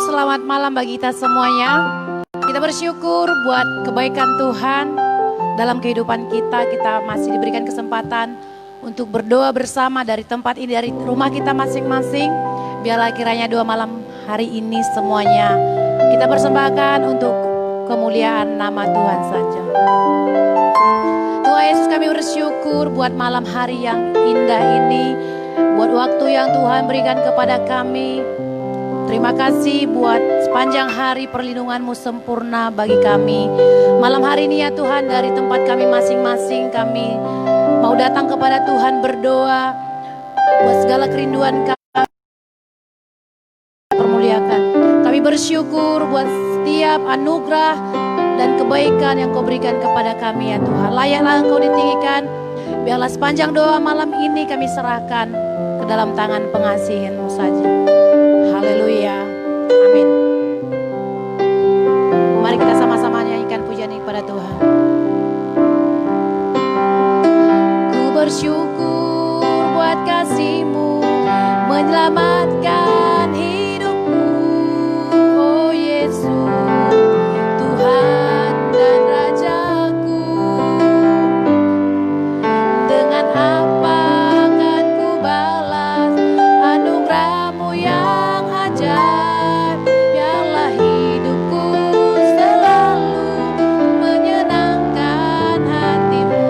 selamat malam bagi kita semuanya. Kita bersyukur buat kebaikan Tuhan dalam kehidupan kita. Kita masih diberikan kesempatan untuk berdoa bersama dari tempat ini, dari rumah kita masing-masing. Biarlah kiranya doa malam hari ini semuanya kita persembahkan untuk kemuliaan nama Tuhan saja. Tuhan Yesus, kami bersyukur buat malam hari yang indah ini, buat waktu yang Tuhan berikan kepada kami. Terima kasih buat sepanjang hari perlindungan-Mu sempurna bagi kami. Malam hari ini ya Tuhan, dari tempat kami masing-masing, kami mau datang kepada Tuhan berdoa buat segala kerinduan kami, permuliakan. Kami bersyukur buat setiap anugerah dan kebaikan yang Kau berikan kepada kami ya Tuhan. Layaklah Engkau ditinggikan. Biarlah sepanjang doa malam ini kami serahkan ke dalam tangan pengasihin-Mu saja. Haleluya, amin. Mari kita sama-sama nyanyikan pujian ini kepada Tuhan. Ku bersyukur buat kasih-Mu menyelamatkan hidupku, oh Yesus, Tuhan dan Rajaku. Dengan apa akan ku balas anugerah-Mu yang ajaib? Biarlah hidupku selalu menyenangkan hati-Mu.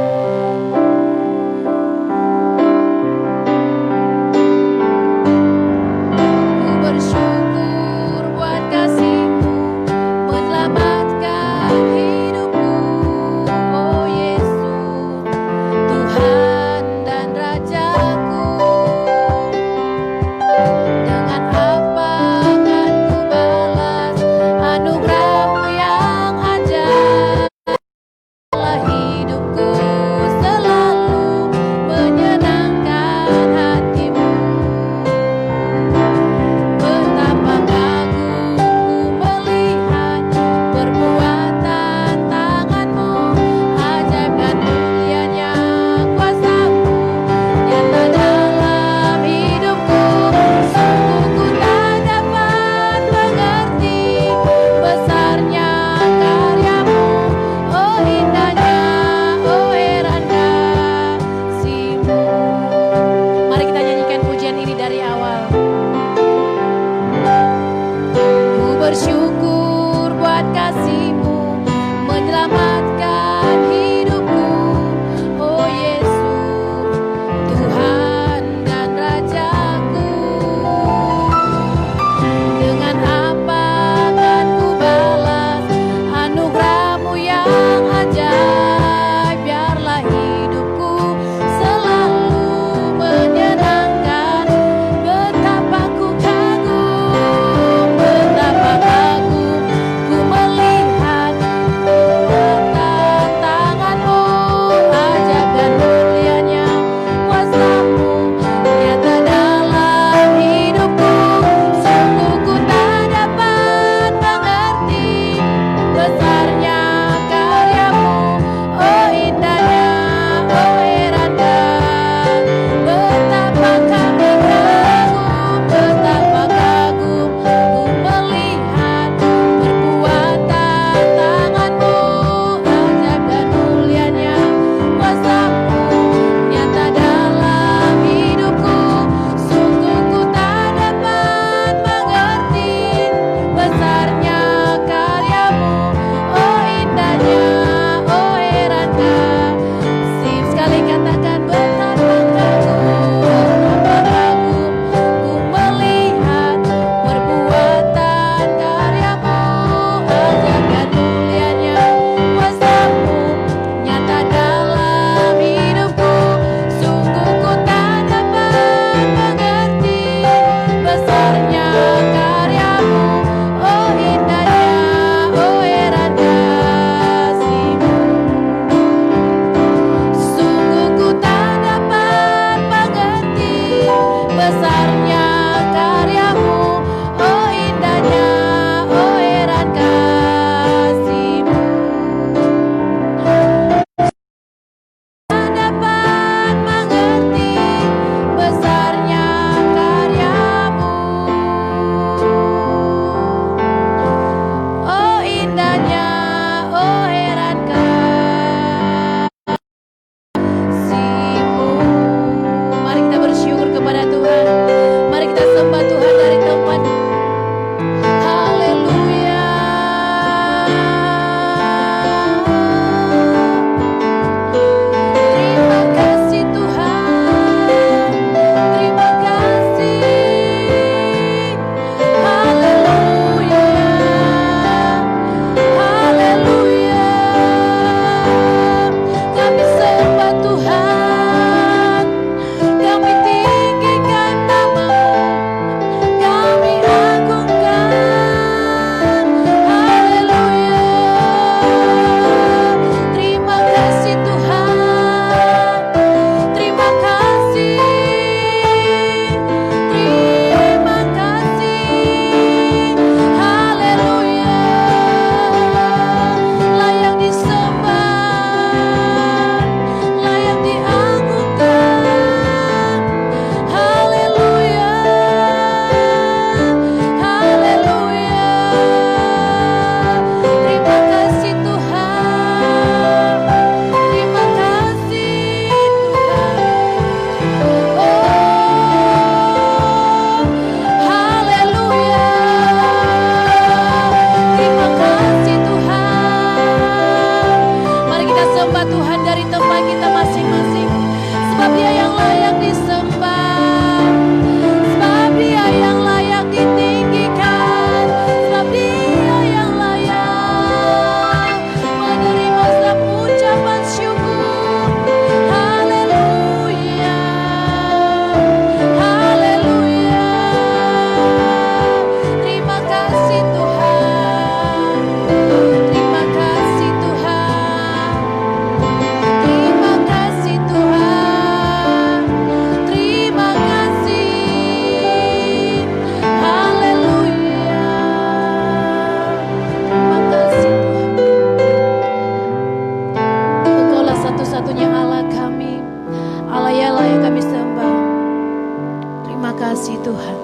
kasih Tuhan.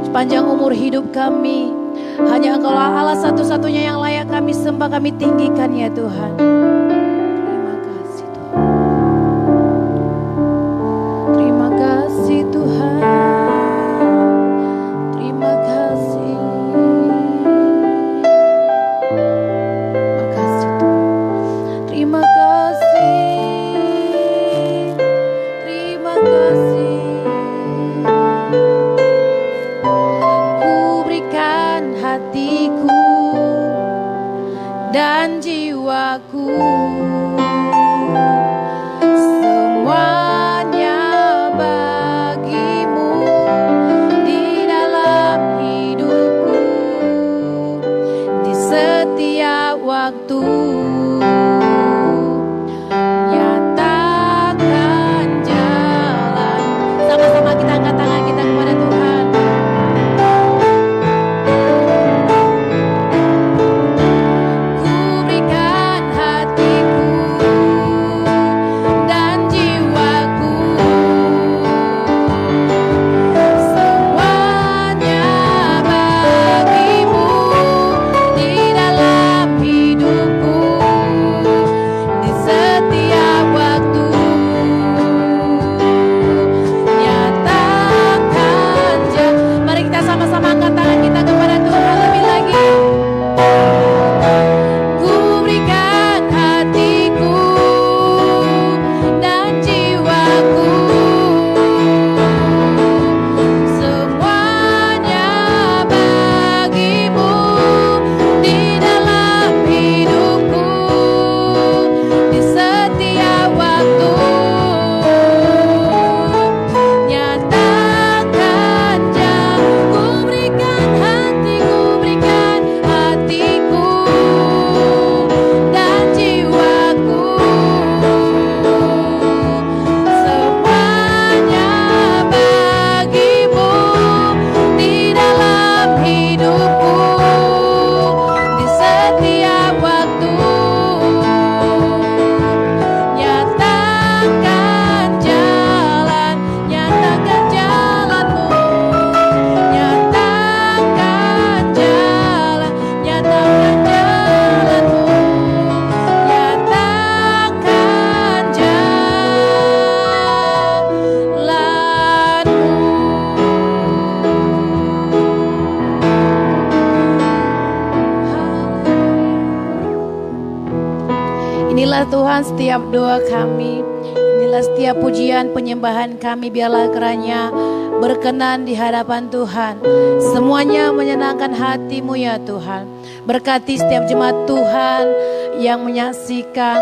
Sepanjang umur hidup kami, hanya Engkau Allah satu-satunya yang layak kami sembah, kami tinggikan ya Tuhan. Terima kasih Tuhan. Terima kasih Tuhan. Terima kasih. Terima kasih Tuhan. Terima kasih. Terima kasih. Hatiku dan jiwaku, semuanya bagimu di dalam hidupku, di setiap waktu. Nyatakan jalan. Sama-sama kita angkat tangan kita kepada Tuhan. Inilah Tuhan setiap doa kami, inilah setiap pujian penyembahan kami, biarlah kiranya berkenan di hadapan Tuhan. Semuanya menyenangkan hatimu ya Tuhan. Berkati setiap jemaat Tuhan yang menyaksikan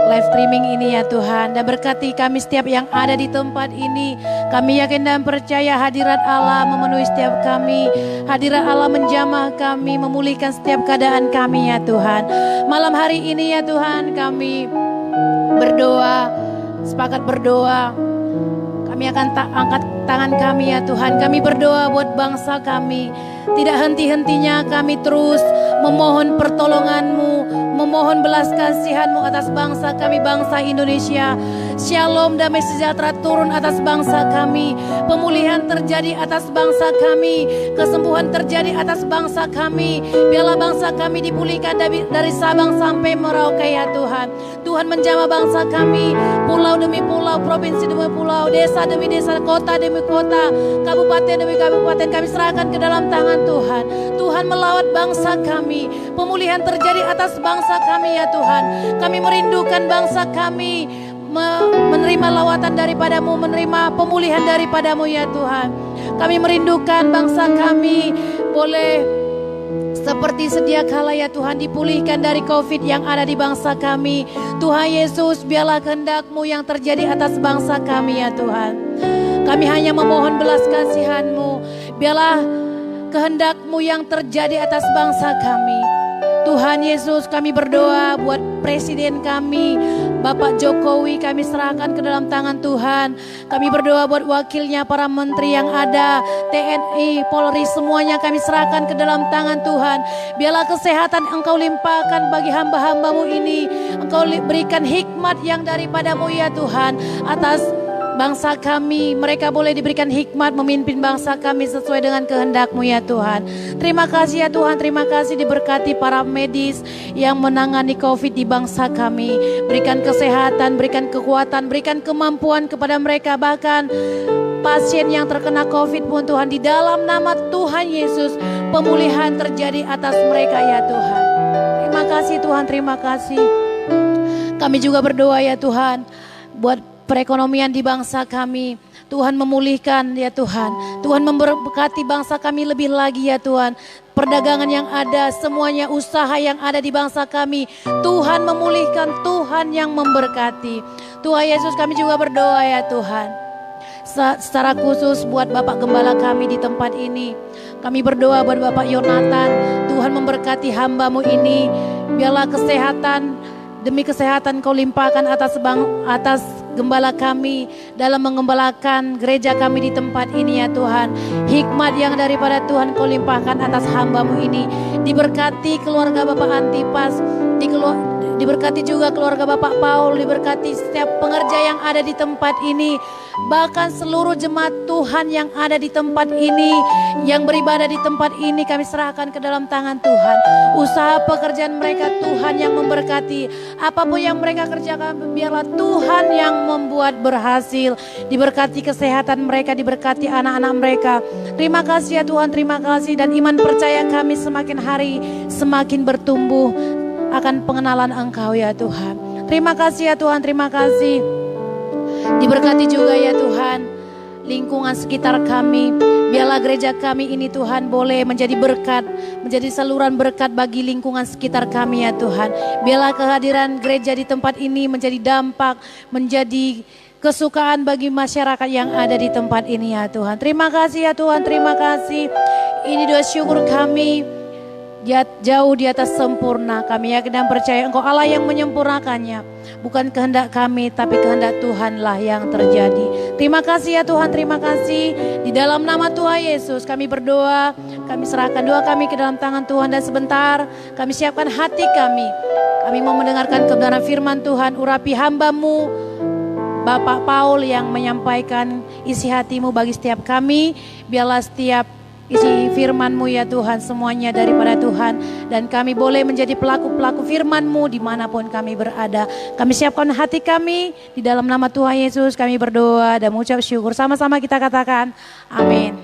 live streaming ini ya Tuhan. Dan berkati kami setiap yang ada di tempat ini. Kami yakin dan percaya hadirat Allah memenuhi setiap kami. Hadirat Allah menjamah kami, memulihkan setiap keadaan kami ya Tuhan. Malam hari ini ya Tuhan kami berdoa, sepakat berdoa. Kami akan angkat tangan kami ya Tuhan. Kami berdoa buat bangsa kami. Tidak henti-hentinya kami terus memohon pertolongan-Mu, memohon belas kasihan-Mu atas bangsa kami, bangsa Indonesia. Shalom, damai sejahtera turun atas bangsa kami. Pemulihan terjadi atas bangsa kami. Kesembuhan terjadi atas bangsa kami. Biarlah bangsa kami dipulihkan dari Sabang sampai Merauke ya Tuhan. Tuhan menjamah bangsa kami, pulau demi pulau, provinsi demi pulau, desa demi desa, kota demi kota, kabupaten demi kabupaten kami serahkan ke dalam tangan Tuhan. Tuhan melawat bangsa kami. Pemulihan terjadi atas bangsa kami ya Tuhan. Kami merindukan bangsa kami menerima lawatan daripada-Mu, menerima pemulihan daripada-Mu ya Tuhan. Kami merindukan bangsa kami boleh seperti sedia kala ya Tuhan dipulihkan dari COVID yang ada di bangsa kami. Tuhan Yesus, biarlah kehendak-Mu yang terjadi atas bangsa kami ya Tuhan. Kami hanya memohon belas kasihan-Mu. Biarlah kehendak-Mu yang terjadi atas bangsa kami. Tuhan Yesus, kami berdoa buat presiden kami, Bapak Jokowi, kami serahkan ke dalam tangan Tuhan. Kami berdoa buat wakilnya, para menteri yang ada, TNI, Polri, semuanya kami serahkan ke dalam tangan Tuhan. Biarlah kesehatan Engkau limpahkan bagi hamba-hamba-Mu ini. Engkau berikan hikmat yang daripada-Mu ya Tuhan, atas bangsa kami, mereka boleh diberikan hikmat memimpin bangsa kami sesuai dengan kehendak-Mu ya Tuhan. Terima kasih ya Tuhan, terima kasih diberkati para medis yang menangani COVID di bangsa kami. Berikan kesehatan, berikan kekuatan, berikan kemampuan kepada mereka, bahkan pasien yang terkena COVID pun Tuhan, di dalam nama Tuhan Yesus, pemulihan terjadi atas mereka ya Tuhan. Terima kasih Tuhan, terima kasih. Kami juga berdoa ya Tuhan, buat perekonomian di bangsa kami. Tuhan memulihkan ya Tuhan. Tuhan memberkati bangsa kami lebih lagi ya Tuhan. Perdagangan yang ada, semuanya usaha yang ada di bangsa kami, Tuhan memulihkan, Tuhan yang memberkati. Tuhan Yesus, kami juga berdoa ya Tuhan, secara khusus buat Bapak Gembala kami di tempat ini. Kami berdoa buat Bapak Yonatan, Tuhan memberkati hamba-Mu ini. Biarlah kesehatan demi kesehatan Kau limpahkan atas gembala kami dalam mengembalakan gereja kami di tempat ini ya Tuhan. Hikmat yang daripada Tuhan Kau limpahkan atas hamba-Mu ini. Diberkati keluarga Bapak Antipas, diberkati juga keluarga Bapak Paul, diberkati setiap pengerja yang ada di tempat ini, bahkan seluruh jemaat Tuhan yang ada di tempat ini, yang beribadah di tempat ini, kami serahkan ke dalam tangan Tuhan. Usaha pekerjaan mereka Tuhan yang memberkati, apapun yang mereka kerjakan biarlah Tuhan yang membuat berhasil. Diberkati kesehatan mereka, diberkati anak-anak mereka. Terima kasih ya Tuhan, terima kasih, dan iman percaya kami semakin hari semakin bertumbuh akan pengenalan Engkau ya Tuhan. Terima kasih ya Tuhan, terima kasih. Diberkati juga ya Tuhan lingkungan sekitar kami. Biarlah gereja kami ini Tuhan boleh menjadi berkat, menjadi saluran berkat bagi lingkungan sekitar kami ya Tuhan. Biarlah kehadiran gereja di tempat ini menjadi dampak, menjadi kesukaan bagi masyarakat yang ada di tempat ini ya Tuhan. Terima kasih ya Tuhan, terima kasih. Ini doa syukur kami. Jauh di atas sempurna, kami yakin dan percaya Engkau Allah yang menyempurnakannya. Bukan kehendak kami, tapi kehendak Tuhanlah yang terjadi. Terima kasih ya Tuhan, terima kasih. Di dalam nama Tuhan Yesus kami berdoa, kami serahkan doa kami ke dalam tangan Tuhan. Dan sebentar kami siapkan hati kami. Kami mau mendengarkan kebenaran firman Tuhan. Urapi hamba-Mu Bapak Paul yang menyampaikan isi hati-Mu bagi setiap kami. Biarlah setiap isi firman-Mu ya Tuhan semuanya daripada Tuhan. Dan kami boleh menjadi pelaku-pelaku firman-Mu dimanapun kami berada. Kami siapkan hati kami. Di dalam nama Tuhan Yesus kami berdoa dan mengucap syukur. Sama-sama kita katakan amin.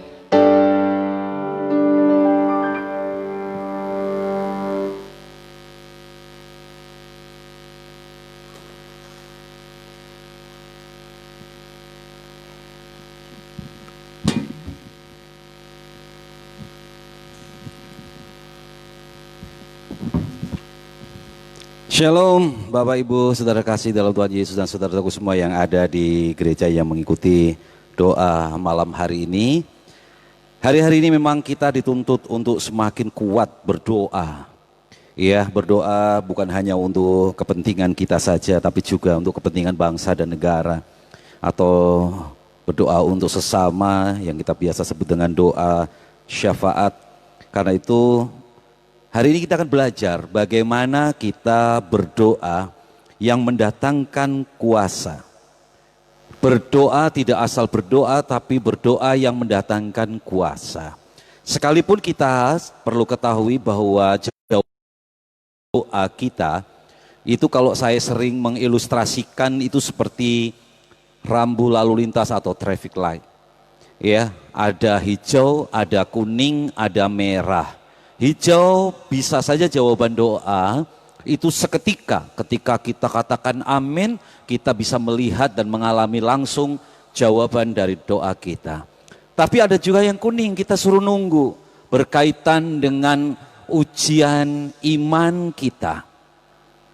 Shalom Bapak Ibu Saudara kasih dalam Tuhan Yesus dan saudaraku semua yang ada di gereja yang mengikuti doa malam hari ini. Hari-hari ini memang kita dituntut untuk semakin kuat berdoa. Ya, berdoa bukan hanya untuk kepentingan kita saja tapi juga untuk kepentingan bangsa dan negara. Atau berdoa untuk sesama yang kita biasa sebut dengan doa syafaat. Karena itu hari ini kita akan belajar bagaimana kita berdoa yang mendatangkan kuasa. Berdoa tidak asal berdoa, tapi berdoa yang mendatangkan kuasa. Sekalipun kita perlu ketahui bahwa doa kita, itu kalau saya sering mengilustrasikan itu seperti rambu lalu lintas atau traffic light. Ya, ada hijau, ada kuning, ada merah. Hijau bisa saja jawaban doa itu seketika, ketika kita katakan amin, kita bisa melihat dan mengalami langsung jawaban dari doa kita. Tapi ada juga yang kuning, kita suruh nunggu, berkaitan dengan ujian iman kita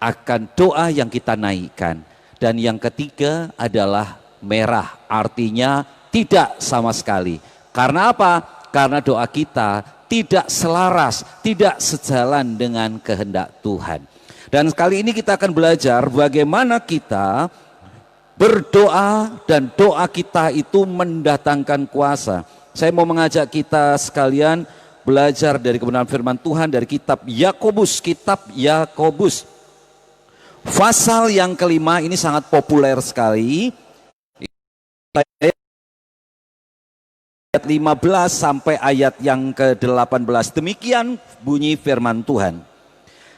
akan doa yang kita naikkan. Dan yang ketiga adalah merah, artinya tidak sama sekali. Karena apa? Karena doa kita tidak selaras, tidak sejalan dengan kehendak Tuhan. Dan kali ini kita akan belajar bagaimana kita berdoa dan doa kita itu mendatangkan kuasa. Saya mau mengajak kita sekalian belajar dari kebenaran firman Tuhan dari kitab Yakobus. Pasal yang kelima ini sangat populer sekali. 15 sampai ayat yang ke-18. Demikian bunyi firman Tuhan.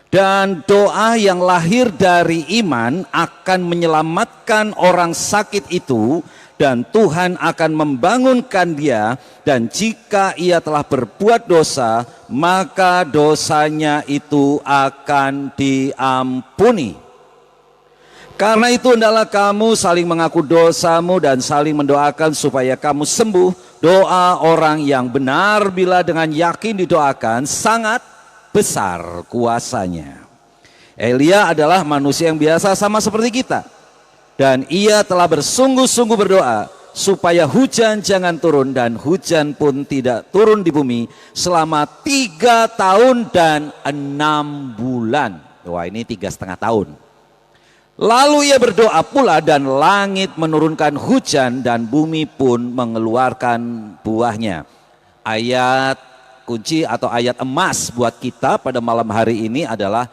Dan doa yang lahir dari iman akan menyelamatkan orang sakit itu, dan Tuhan akan membangunkan dia, dan jika ia telah berbuat dosa, maka dosanya itu akan diampuni. Karena itu hendaklah kamu saling mengaku dosamu dan saling mendoakan supaya kamu sembuh. Doa orang yang benar bila dengan yakin didoakan sangat besar kuasanya. Elia adalah manusia yang biasa sama seperti kita. Dan ia telah bersungguh-sungguh berdoa supaya hujan jangan turun, dan hujan pun tidak turun di bumi selama 3 tahun dan 6 bulan. Wah, ini 3,5 tahun. Lalu ia berdoa pula dan langit menurunkan hujan dan bumi pun mengeluarkan buahnya. Ayat kunci atau ayat emas buat kita pada malam hari ini adalah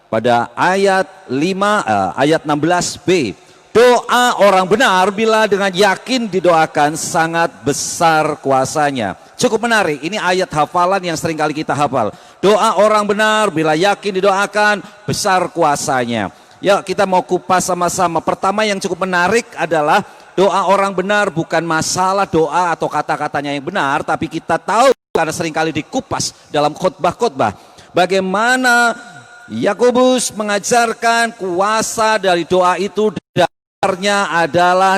pada ayat 16b. Doa orang benar bila dengan yakin didoakan sangat besar kuasanya. Cukup menarik, ini ayat hafalan yang sering kali kita hafal. Doa orang benar bila yakin didoakan besar kuasanya. Ya, kita mau kupas sama-sama. Pertama yang cukup menarik adalah doa orang benar bukan masalah doa atau kata-katanya yang benar, tapi kita tahu karena seringkali dikupas dalam khotbah-khotbah bagaimana Yakobus mengajarkan kuasa dari doa itu dasarnya adalah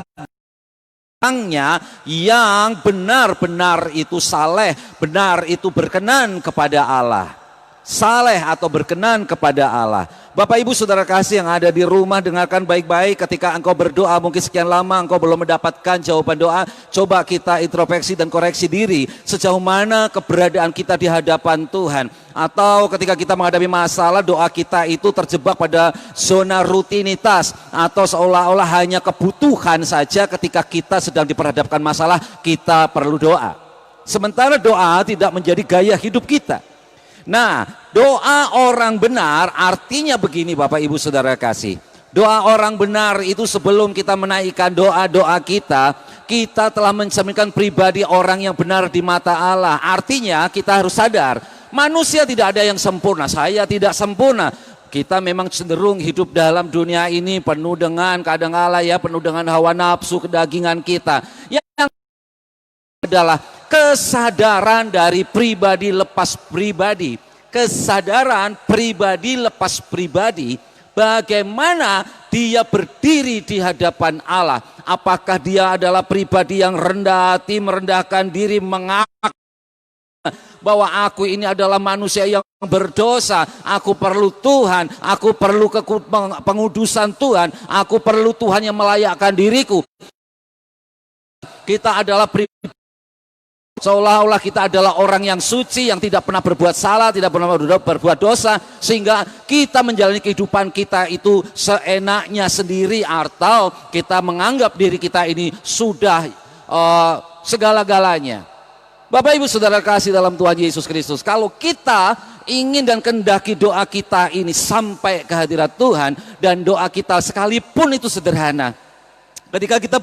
orangnya yang benar-benar itu saleh, benar itu berkenan kepada Allah. Saleh atau berkenan kepada Allah. Bapak Ibu Saudara kasih yang ada di rumah, dengarkan baik-baik. Ketika engkau berdoa mungkin sekian lama engkau belum mendapatkan jawaban doa, coba kita introspeksi dan koreksi diri. Sejauh mana keberadaan kita di hadapan Tuhan. Atau ketika kita menghadapi masalah, doa kita itu terjebak pada zona rutinitas. Atau seolah-olah hanya kebutuhan saja. Ketika kita sedang diperhadapkan masalah, kita perlu doa. Sementara doa tidak menjadi gaya hidup kita. Nah, doa orang benar artinya begini Bapak Ibu Saudara kasih. Doa orang benar itu sebelum kita menaikkan doa-doa kita, kita telah mencerminkan pribadi orang yang benar di mata Allah. Artinya kita harus sadar, manusia tidak ada yang sempurna, saya tidak sempurna. Kita memang cenderung hidup dalam dunia ini penuh dengan kadangkala ya, penuh dengan hawa nafsu kedagingan kita. Yang adalah kesadaran dari pribadi lepas pribadi. Kesadaran pribadi lepas pribadi, bagaimana dia berdiri di hadapan Allah. Apakah dia adalah pribadi yang rendah hati, merendahkan diri, mengaku bahwa aku ini adalah manusia yang berdosa, aku perlu Tuhan, aku perlu pengudusan Tuhan, aku perlu Tuhan yang melayakkan diriku. Kita adalah pribadi seolah-olah kita adalah orang yang suci, yang tidak pernah berbuat salah, tidak pernah berbuat dosa, sehingga kita menjalani kehidupan kita itu seenaknya sendiri, atau kita menganggap diri kita ini sudah segala-galanya. Bapak Ibu Saudara kasih dalam Tuhan Yesus Kristus, kalau kita ingin dan kehendaki doa kita ini sampai ke hadirat Tuhan, dan doa kita sekalipun itu sederhana, ketika kita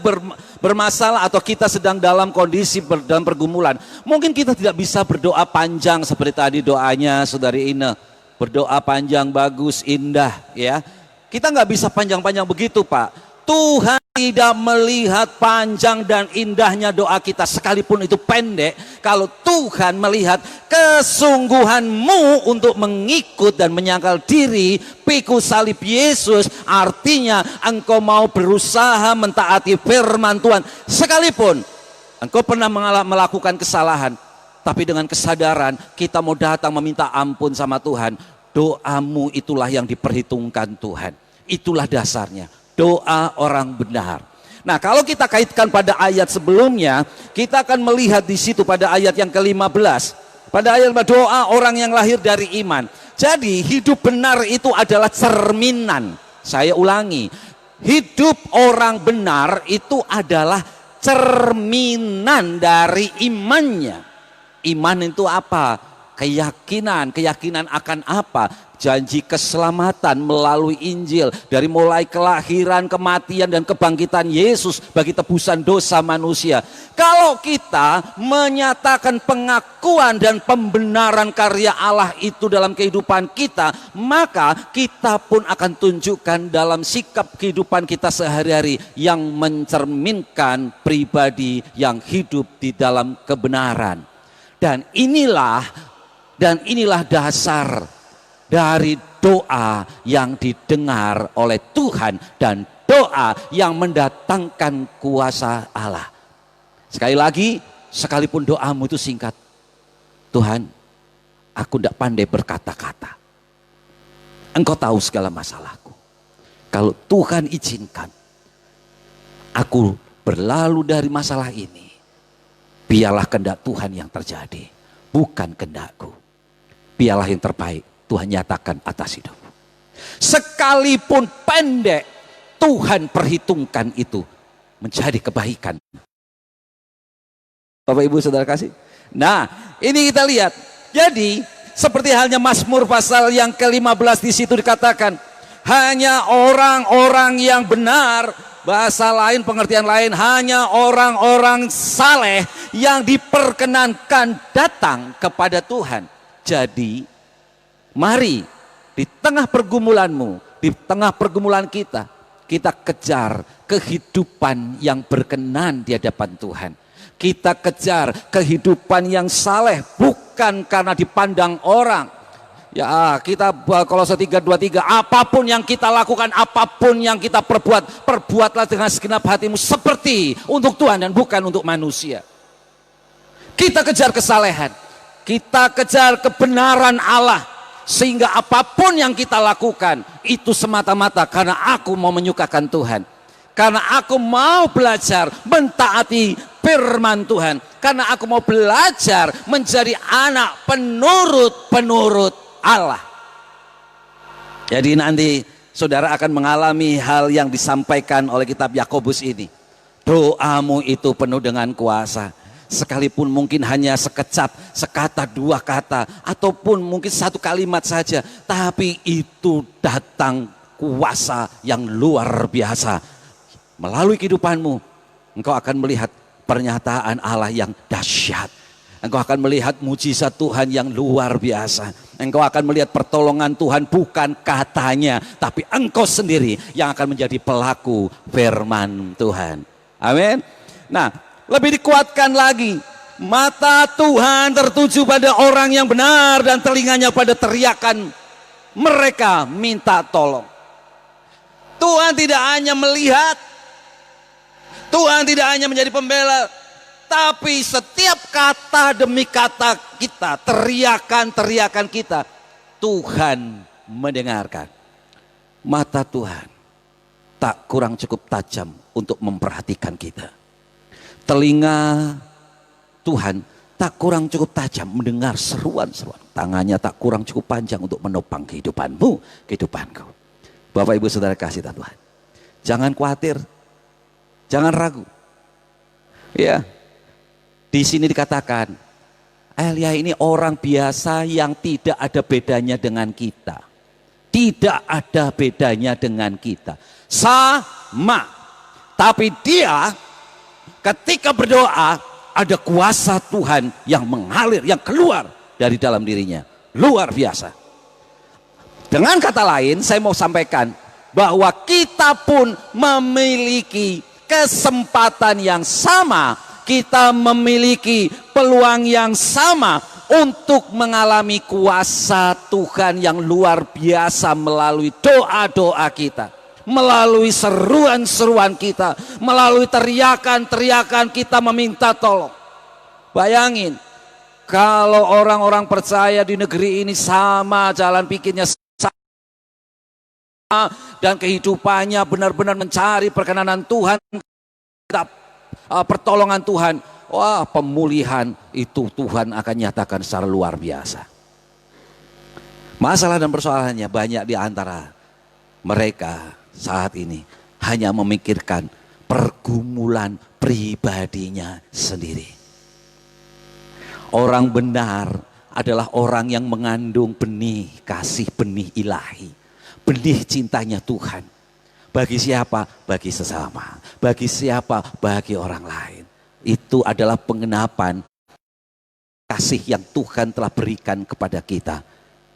bermasalah atau kita sedang dalam kondisi dalam pergumulan, mungkin kita tidak bisa berdoa panjang seperti tadi doanya Saudari Ine, berdoa panjang, bagus, indah ya. Kita nggak bisa panjang-panjang begitu Pak. Tuhan tidak melihat panjang dan indahnya doa kita sekalipun itu pendek, kalau Tuhan melihat kesungguhanmu untuk mengikut dan menyangkal diri pikul salib Yesus. Artinya engkau mau berusaha mentaati firman Tuhan sekalipun engkau pernah melakukan kesalahan, tapi dengan kesadaran kita mau datang meminta ampun sama Tuhan. Doamu itulah yang diperhitungkan Tuhan. Itulah dasarnya doa orang benar. Nah, kalau kita kaitkan pada ayat sebelumnya, kita akan melihat di situ pada ayat yang ke-15. Pada ayat doa orang yang lahir dari iman. Jadi hidup benar itu adalah cerminan. Saya ulangi, hidup orang benar itu adalah cerminan dari imannya. Iman itu apa? Keyakinan. Keyakinan akan apa? janji keselamatan melalui Injil, dari mulai kelahiran, kematian, dan kebangkitan Yesus bagi tebusan dosa manusia. Kalau kita menyatakan pengakuan dan pembenaran karya Allah itu dalam kehidupan kita, maka kita pun akan tunjukkan dalam sikap kehidupan kita sehari-hari yang mencerminkan pribadi yang hidup di dalam kebenaran. Dan inilah dasar dari doa yang didengar oleh Tuhan dan doa yang mendatangkan kuasa Allah. Sekali lagi, sekalipun doamu itu singkat, Tuhan, aku tidak pandai berkata-kata. Engkau tahu segala masalahku. Kalau Tuhan izinkan aku berlalu dari masalah ini, biarlah kehendak Tuhan yang terjadi, bukan kehendakku. Biarlah yang terbaik Tuhan nyatakan atas hidupmu. Sekalipun pendek, Tuhan perhitungkan itu menjadi kebaikan. Bapak Ibu Saudara kasih. Nah, ini kita lihat. Jadi, seperti halnya Mazmur pasal yang ke-15 di situ dikatakan, hanya orang-orang yang benar, bahasa lain, pengertian lain, hanya orang-orang saleh yang diperkenankan datang kepada Tuhan. Jadi, mari di tengah pergumulanmu, di tengah pergumulan kita kejar kehidupan yang berkenan di hadapan Tuhan. Kita kejar kehidupan yang saleh, bukan karena dipandang orang. Ya, kita Kolose 3:23, apapun yang kita lakukan, apapun yang kita perbuat, perbuatlah dengan segenap hatimu seperti untuk Tuhan dan bukan untuk manusia. Kita kejar kesalehan, kita kejar kebenaran Allah, sehingga apapun yang kita lakukan itu semata-mata karena aku mau menyukakan Tuhan, karena aku mau belajar mentaati firman Tuhan, karena aku mau belajar menjadi anak penurut Allah. Jadi nanti saudara akan mengalami hal yang disampaikan oleh kitab Yakobus ini. Doamu itu penuh dengan kuasa. Sekalipun mungkin hanya sekecap, sekata, dua kata, ataupun mungkin satu kalimat saja, tapi itu datang kuasa yang luar biasa. Melalui kehidupanmu, engkau akan melihat pernyataan Allah yang dahsyat. Engkau akan melihat mujizat Tuhan yang luar biasa. Engkau akan melihat pertolongan Tuhan, bukan katanya, tapi engkau sendiri yang akan menjadi pelaku firman Tuhan. Amin. Nah, lebih dikuatkan lagi, mata Tuhan tertuju pada orang yang benar dan telinganya pada teriakan mereka minta tolong. Tuhan tidak hanya melihat, Tuhan tidak hanya menjadi pembela, tapi setiap kata demi kata kita, teriakan kita, Tuhan mendengarkan. Mata Tuhan tak kurang cukup tajam untuk memperhatikan kita. Telinga Tuhan tak kurang cukup tajam mendengar seruan-seruan. Tangannya tak kurang cukup panjang untuk menopang kehidupanmu, kehidupanku. Bapak Ibu Saudara kasih Tuhan, jangan khawatir, jangan ragu. Ya, di sini dikatakan, Elia ini orang biasa yang tidak ada bedanya dengan kita. Tidak ada bedanya dengan kita. Sama. Tapi dia ketika berdoa, ada kuasa Tuhan yang mengalir, yang keluar dari dalam dirinya. Luar biasa. Dengan kata lain, saya mau sampaikan bahwa kita pun memiliki kesempatan yang sama. Kita memiliki peluang yang sama untuk mengalami kuasa Tuhan yang luar biasa melalui doa-doa kita, melalui seruan-seruan kita, melalui teriakan-teriakan kita meminta tolong. Bayangin, kalau orang-orang percaya di negeri ini sama jalan pikirnya sama, dan kehidupannya benar-benar mencari perkenanan Tuhan, pertolongan Tuhan, wah, pemulihan itu Tuhan akan nyatakan secara luar biasa. Masalah dan persoalannya banyak di antara mereka saat ini hanya memikirkan pergumulan pribadinya sendiri. Orang benar adalah orang yang mengandung benih kasih, benih ilahi, benih cintanya Tuhan. Bagi siapa? Bagi sesama. Bagi siapa? Bagi orang lain. Itu adalah pengenapan kasih yang Tuhan telah berikan kepada kita.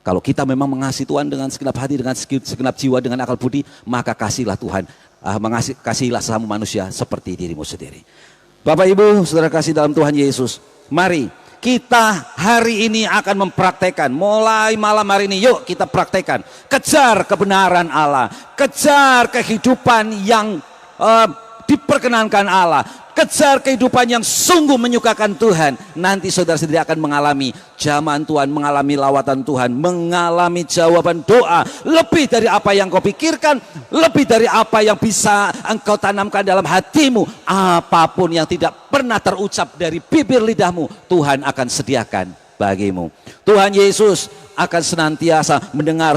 Kalau kita memang mengasihi Tuhan dengan segenap hati, dengan segenap jiwa, dengan akal budi, maka kasihlah Tuhan, kasihilah sesama manusia seperti dirimu sendiri. Bapak Ibu, saudara kasih dalam Tuhan Yesus, mari kita hari ini akan mempraktekkan, mulai malam hari ini, yuk kita praktekkan, kejar kebenaran Allah, kejar kehidupan yang diperkenankan Allah, kejar kehidupan yang sungguh menyukakan Tuhan. Nanti saudara sendiri akan mengalami jaman Tuhan, mengalami lawatan Tuhan, mengalami jawaban doa lebih dari apa yang kau pikirkan, lebih dari apa yang bisa engkau tanamkan dalam hatimu. Apapun yang tidak pernah terucap dari bibir lidahmu, Tuhan akan sediakan bagimu. Tuhan Yesus akan senantiasa mendengar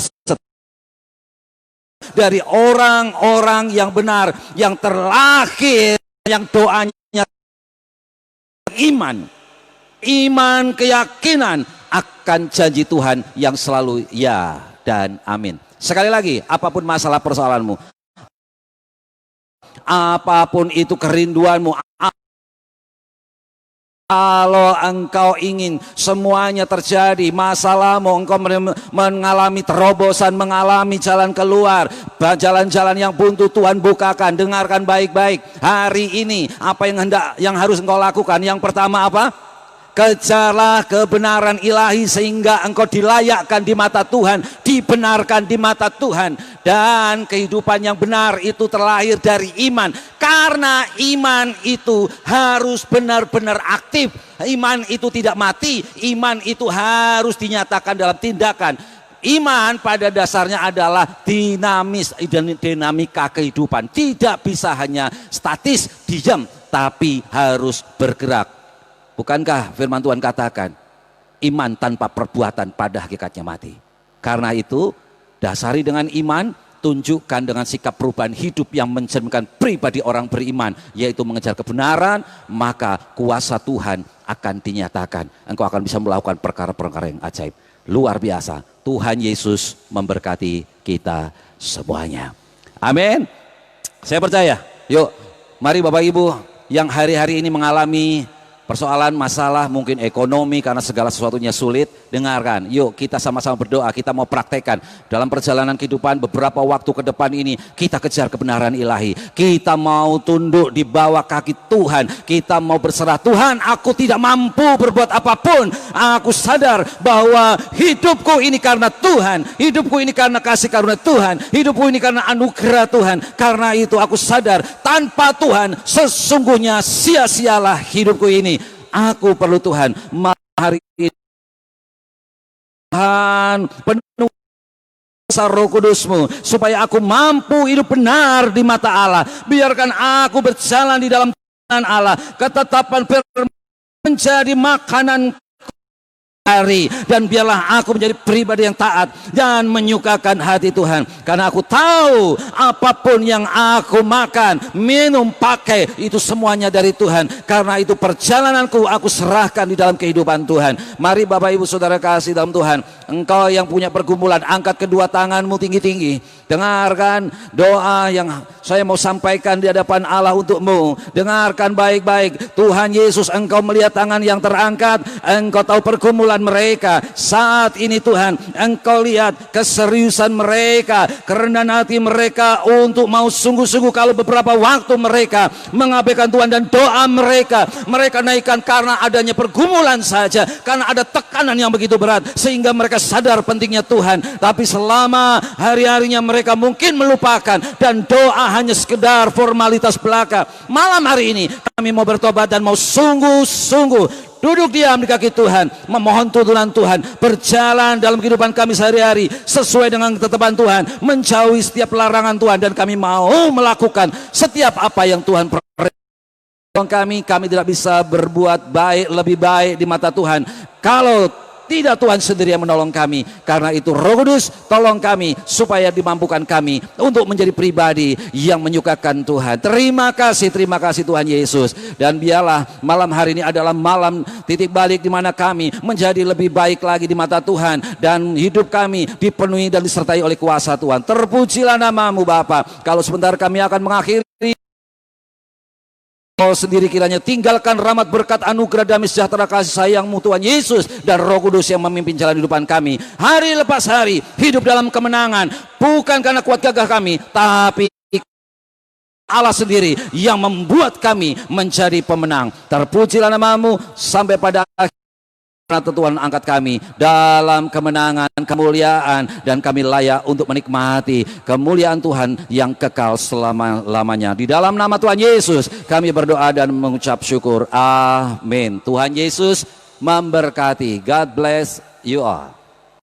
dari orang-orang yang benar, yang terlahir, yang doanya iman, keyakinan akan janji Tuhan yang selalu ya dan amin. Sekali lagi, apapun masalah persoalanmu, apapun itu kerinduanmu, kalau engkau ingin semuanya terjadi, masalahmu, engkau mengalami terobosan, mengalami jalan keluar, jalan-jalan yang buntu Tuhan bukakan. Dengarkan baik-baik. Hari ini apa yang harus engkau lakukan? Yang pertama apa? Kejarlah kebenaran ilahi sehingga engkau dilayakkan di mata Tuhan, dibenarkan di mata Tuhan. Dan kehidupan yang benar itu terlahir dari iman. Karena iman itu harus benar-benar aktif. Iman itu tidak mati, iman itu harus dinyatakan dalam tindakan. Iman pada dasarnya adalah dinamis, dinamika kehidupan. Tidak bisa hanya statis, diam, tapi harus bergerak. Bukankah firman Tuhan katakan, iman tanpa perbuatan pada hakikatnya mati. Karena itu, dasari dengan iman, tunjukkan dengan sikap perubahan hidup yang mencerminkan pribadi orang beriman, yaitu mengejar kebenaran, maka kuasa Tuhan akan dinyatakan. Engkau akan bisa melakukan perkara-perkara yang ajaib. Luar biasa. Tuhan Yesus memberkati kita semuanya. Amin. Saya percaya. Yuk, mari Bapak Ibu yang hari-hari ini mengalami persoalan, masalah, mungkin ekonomi karena segala sesuatunya sulit, dengarkan. Yuk kita sama-sama berdoa, kita mau praktekkan dalam perjalanan kehidupan beberapa waktu ke depan ini. Kita kejar kebenaran ilahi, kita mau tunduk di bawah kaki Tuhan, kita mau berserah. Tuhan, aku tidak mampu berbuat apapun, aku sadar bahwa hidupku ini karena Tuhan, hidupku ini karena kasih karunia Tuhan, hidupku ini karena anugerah Tuhan. Karena itu aku sadar tanpa Tuhan sesungguhnya sia-sialah hidupku ini. Aku perlu Tuhan. Hari ini Tuhan penuh Roh Kudus-Mu supaya aku mampu hidup benar di mata Allah. Biarkan aku berjalan di dalam tangan Allah. Ketetapan firman menjadi makanan hari, dan biarlah aku menjadi pribadi yang taat dan menyukakan hati Tuhan. Karena aku tahu apapun yang aku makan, minum, pakai, itu semuanya dari Tuhan. Karena itu perjalananku aku serahkan di dalam kehidupan Tuhan. Mari Bapak Ibu Saudara kasih dalam Tuhan, engkau yang punya pergumulan, angkat kedua tanganmu tinggi-tinggi. Dengarkan doa yang saya mau sampaikan di hadapan Allah untukmu. Dengarkan baik-baik. Tuhan Yesus, engkau melihat tangan yang terangkat, engkau tahu pergumulan mereka saat ini. Tuhan, engkau lihat keseriusan mereka, kerendahan hati mereka untuk mau sungguh-sungguh. Kalau beberapa waktu mereka mengabaikan Tuhan dan doa mereka naikkan karena adanya pergumulan saja, karena ada tekanan yang begitu berat sehingga mereka sadar pentingnya Tuhan. Tapi selama hari-harinya mereka mungkin melupakan dan doa hanya sekedar formalitas belaka. Malam hari ini kami mau bertobat dan mau sungguh-sungguh duduk diam di kaki Tuhan, memohon tuntunan Tuhan, berjalan dalam kehidupan kami sehari-hari sesuai dengan ketetapan Tuhan, menjauhi setiap larangan Tuhan, dan kami mau melakukan setiap apa yang Tuhan perintahkan kami. Kami tidak bisa berbuat baik lebih baik di mata Tuhan kalau Tidak, Tuhan sendiri yang menolong kami. Karena itu Roh Kudus tolong kami supaya dimampukan kami untuk menjadi pribadi yang menyukakan Tuhan. Terima kasih Tuhan Yesus. Dan biarlah malam hari ini adalah malam titik balik di mana kami menjadi lebih baik lagi di mata Tuhan. Dan hidup kami dipenuhi dan disertai oleh kuasa Tuhan. Terpujilah nama-Mu Bapa. Kalau sebentar kami akan mengakhiri, Kau sendiri kiranya tinggalkan rahmat, berkat, anugerah, damai, sejahtera, kasih sayang-Mu Tuhan Yesus dan Roh Kudus yang memimpin jalan kehidupan kami. Hari lepas hari hidup dalam kemenangan, bukan karena kuat gagah kami, tapi Allah sendiri yang membuat kami menjadi pemenang. Terpujilah nama-Mu sampai pada akhir. Tuhan angkat kami dalam kemenangan, kemuliaan, dan kami layak untuk menikmati kemuliaan Tuhan yang kekal selama-lamanya. Di dalam nama Tuhan Yesus kami berdoa dan mengucap syukur. Amin. Tuhan Yesus memberkati. God bless you all.